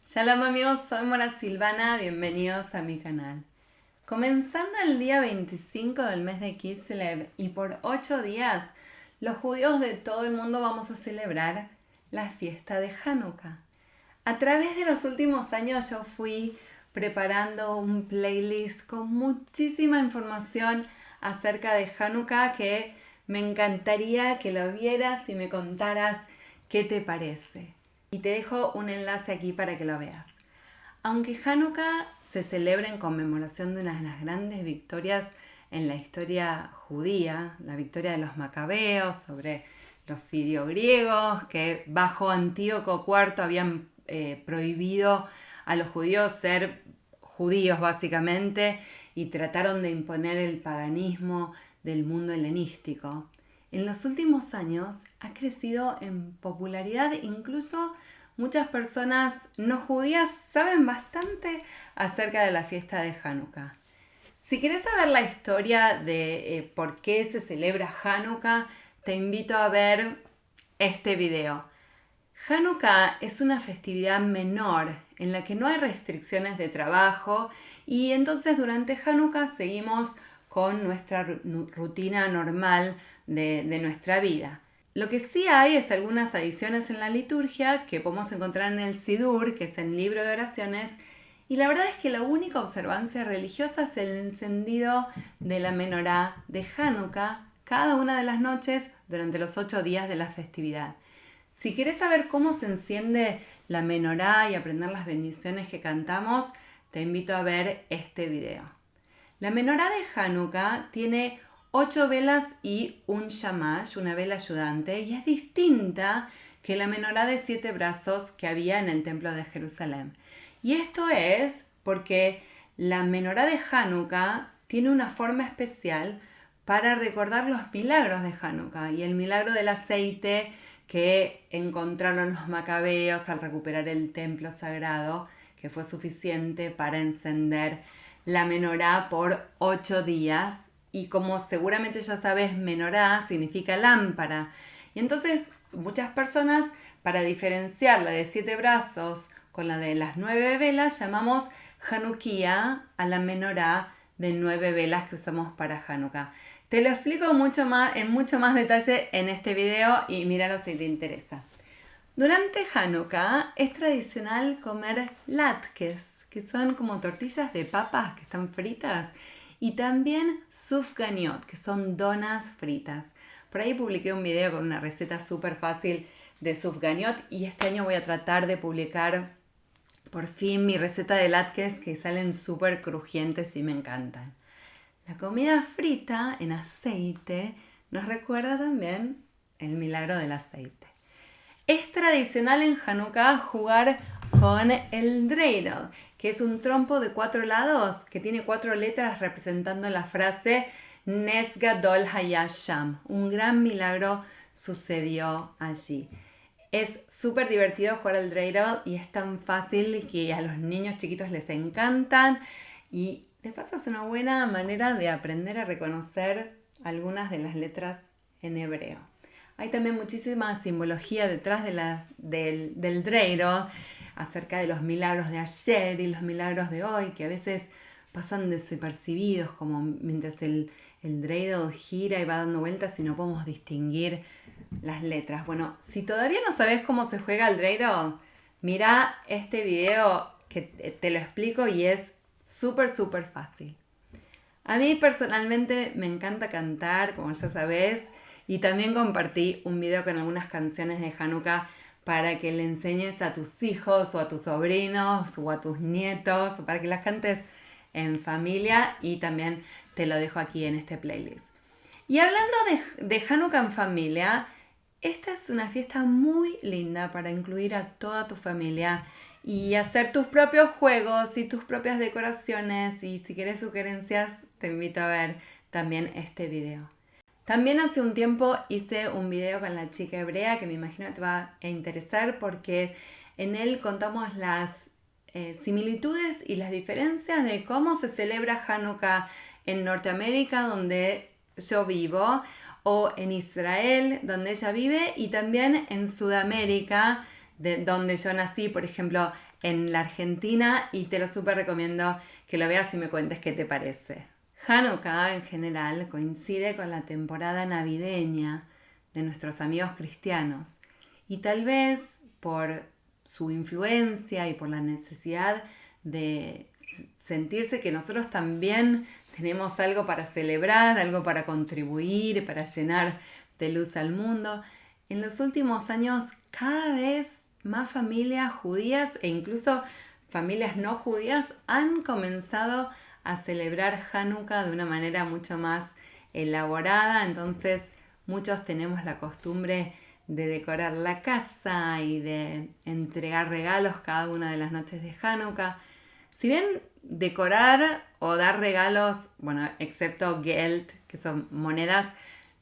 Shalom amigos, soy Mora Silvana, bienvenidos a mi canal. Comenzando el día 25 del mes de Kislev y por 8 días, los judíos de todo el mundo vamos a celebrar la fiesta de Hanukkah. A través de los últimos años yo fui preparando un playlist con muchísima información acerca de Hanukkah que me encantaría que lo vieras y me contaras qué te parece. Y te dejo un enlace aquí para que lo veas. Aunque Hanukkah se celebra en conmemoración de una de las grandes victorias en la historia judía, la victoria de los macabeos sobre los sirio-griegos, que bajo Antíoco IV habían prohibido a los judíos ser judíos básicamente y trataron de imponer el paganismo del mundo helenístico. En los últimos años ha crecido en popularidad, incluso muchas personas no judías saben bastante acerca de la fiesta de Hanukkah. Si querés saber la historia de por qué se celebra Hanukkah, te invito a ver este video. Hanukkah es una festividad menor en la que no hay restricciones de trabajo y entonces durante Hanukkah seguimos con nuestra rutina normal de nuestra vida. Lo que sí hay es algunas adiciones en la liturgia que podemos encontrar en el Sidur, que es el libro de oraciones, y la verdad es que la única observancia religiosa es el encendido de la menorá de Hanukkah cada una de las noches durante los 8 días de la festividad. Si querés saber cómo se enciende la menorá y aprender las bendiciones que cantamos, te invito a ver este video. La menorá de Hanukkah tiene 8 velas y un shamash, una vela ayudante, y es distinta que la menorá de 7 brazos que había en el templo de Jerusalén. Y esto es porque la menorá de Hanukkah tiene una forma especial para recordar los milagros de Hanukkah y el milagro del aceite que encontraron los macabeos al recuperar el templo sagrado, que fue suficiente para encender la menorá por 8 días. Y como seguramente ya sabes, menorá significa lámpara. Y entonces muchas personas, para diferenciar la de 7 brazos con la de las 9 velas, llamamos Hanukkah a la menorá de 9 velas que usamos para Hanukkah. Te lo explico en mucho más detalle en este video y míralo si te interesa. Durante Hanukkah es tradicional comer latkes, que son como tortillas de papas que están fritas, y también sufganiot, que son donas fritas. Por ahí publiqué un video con una receta súper fácil de sufganiot y este año voy a tratar de publicar por fin mi receta de latkes que salen súper crujientes y me encantan. La comida frita en aceite nos recuerda también el milagro del aceite. Es tradicional en Hanukkah jugar con el dreidel, que es un trompo de 4 lados que tiene 4 letras representando la frase Nes Gadol Haya Sham, un gran milagro sucedió allí. Es súper divertido jugar al dreidel y es tan fácil que a los niños chiquitos les encantan y de paso es una buena manera de aprender a reconocer algunas de las letras en hebreo. Hay también muchísima simbología detrás del dreidel acerca de los milagros de ayer y los milagros de hoy, que a veces pasan desapercibidos, como mientras el dreidel gira y va dando vueltas y no podemos distinguir las letras. Bueno, si todavía no sabes cómo se juega el dreidel, mira este video que te lo explico y es súper fácil. A mí personalmente me encanta cantar, como ya sabes, y también compartí un video con algunas canciones de Hanukkah para que le enseñes a tus hijos o a tus sobrinos o a tus nietos, para que las cantes en familia y también te lo dejo aquí en este playlist. Y hablando de Hanukkah en familia, esta es una fiesta muy linda para incluir a toda tu familia y hacer tus propios juegos y tus propias decoraciones. Y si quieres sugerencias, te invito a ver también este video. También hace un tiempo hice un video con la chica hebrea que me imagino te va a interesar porque en él contamos las similitudes y las diferencias de cómo se celebra Hanukkah en Norteamérica, donde yo vivo, o en Israel, donde ella vive, y también en Sudamérica, donde yo nací, por ejemplo, en la Argentina y te lo súper recomiendo que lo veas y me cuentes qué te parece. Hanukkah en general coincide con la temporada navideña de nuestros amigos cristianos y tal vez por su influencia y por la necesidad de sentirse que nosotros también tenemos algo para celebrar, algo para contribuir, para llenar de luz al mundo. En los últimos años cada vez más familias judías e incluso familias no judías han comenzado a celebrar Hanukkah de una manera mucho más elaborada. Entonces muchos tenemos la costumbre de decorar la casa y de entregar regalos cada una de las noches de Hanukkah. Si bien decorar o dar regalos, bueno, excepto Geld, que son monedas,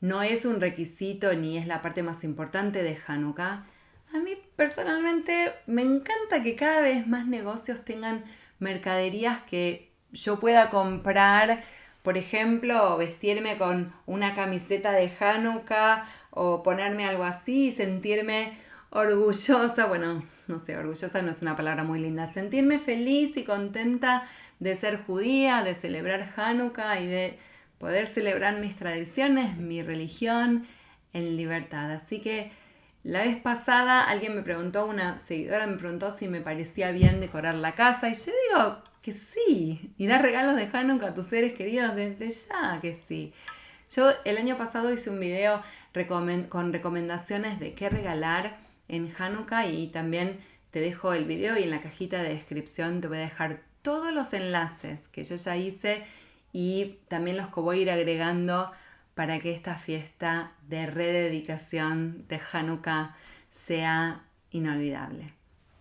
no es un requisito ni es la parte más importante de Hanukkah, a mí personalmente me encanta que cada vez más negocios tengan mercaderías que yo pueda comprar, por ejemplo, vestirme con una camiseta de Hanukkah o ponerme algo así y sentirme orgullosa, bueno, no sé, orgullosa no es una palabra muy linda, sentirme feliz y contenta de ser judía, de celebrar Hanukkah y de poder celebrar mis tradiciones, mi religión en libertad. Así que la vez pasada una seguidora me preguntó si me parecía bien decorar la casa y yo digo que sí, y dar regalos de Hanukkah a tus seres queridos desde ya que sí. Yo el año pasado hice un video con recomendaciones de qué regalar en Hanukkah y también te dejo el video y en la cajita de descripción te voy a dejar todos los enlaces que yo ya hice y también los que voy a ir agregando para que esta fiesta de rededicación de Hanukkah sea inolvidable.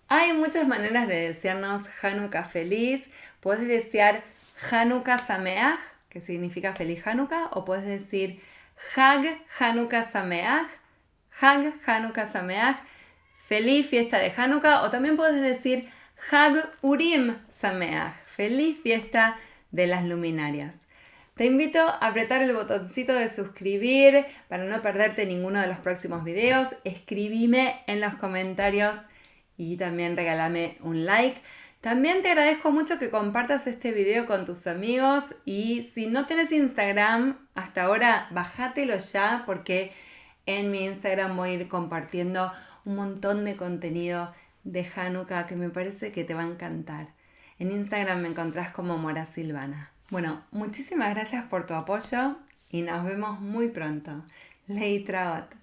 Hay muchas maneras de desearnos Hanukkah feliz. Puedes desear Hanukkah Sameach, que significa feliz Hanukkah, o puedes decir Hag Hanukkah Sameach, Hag Hanukkah Sameach, feliz fiesta de Hanukkah, o también puedes decir Hag Urim Sameach, feliz fiesta de las luminarias. Te invito a apretar el botoncito de suscribir para no perderte ninguno de los próximos videos. Escribime en los comentarios y también regálame un like. También te agradezco mucho que compartas este video con tus amigos y si no tenés Instagram hasta ahora, bájatelo ya porque en mi Instagram voy a ir compartiendo un montón de contenido de Hanukkah que me parece que te va a encantar. En Instagram me encontrás como Mora Silvana. Bueno, muchísimas gracias por tu apoyo y nos vemos muy pronto. Leitraot.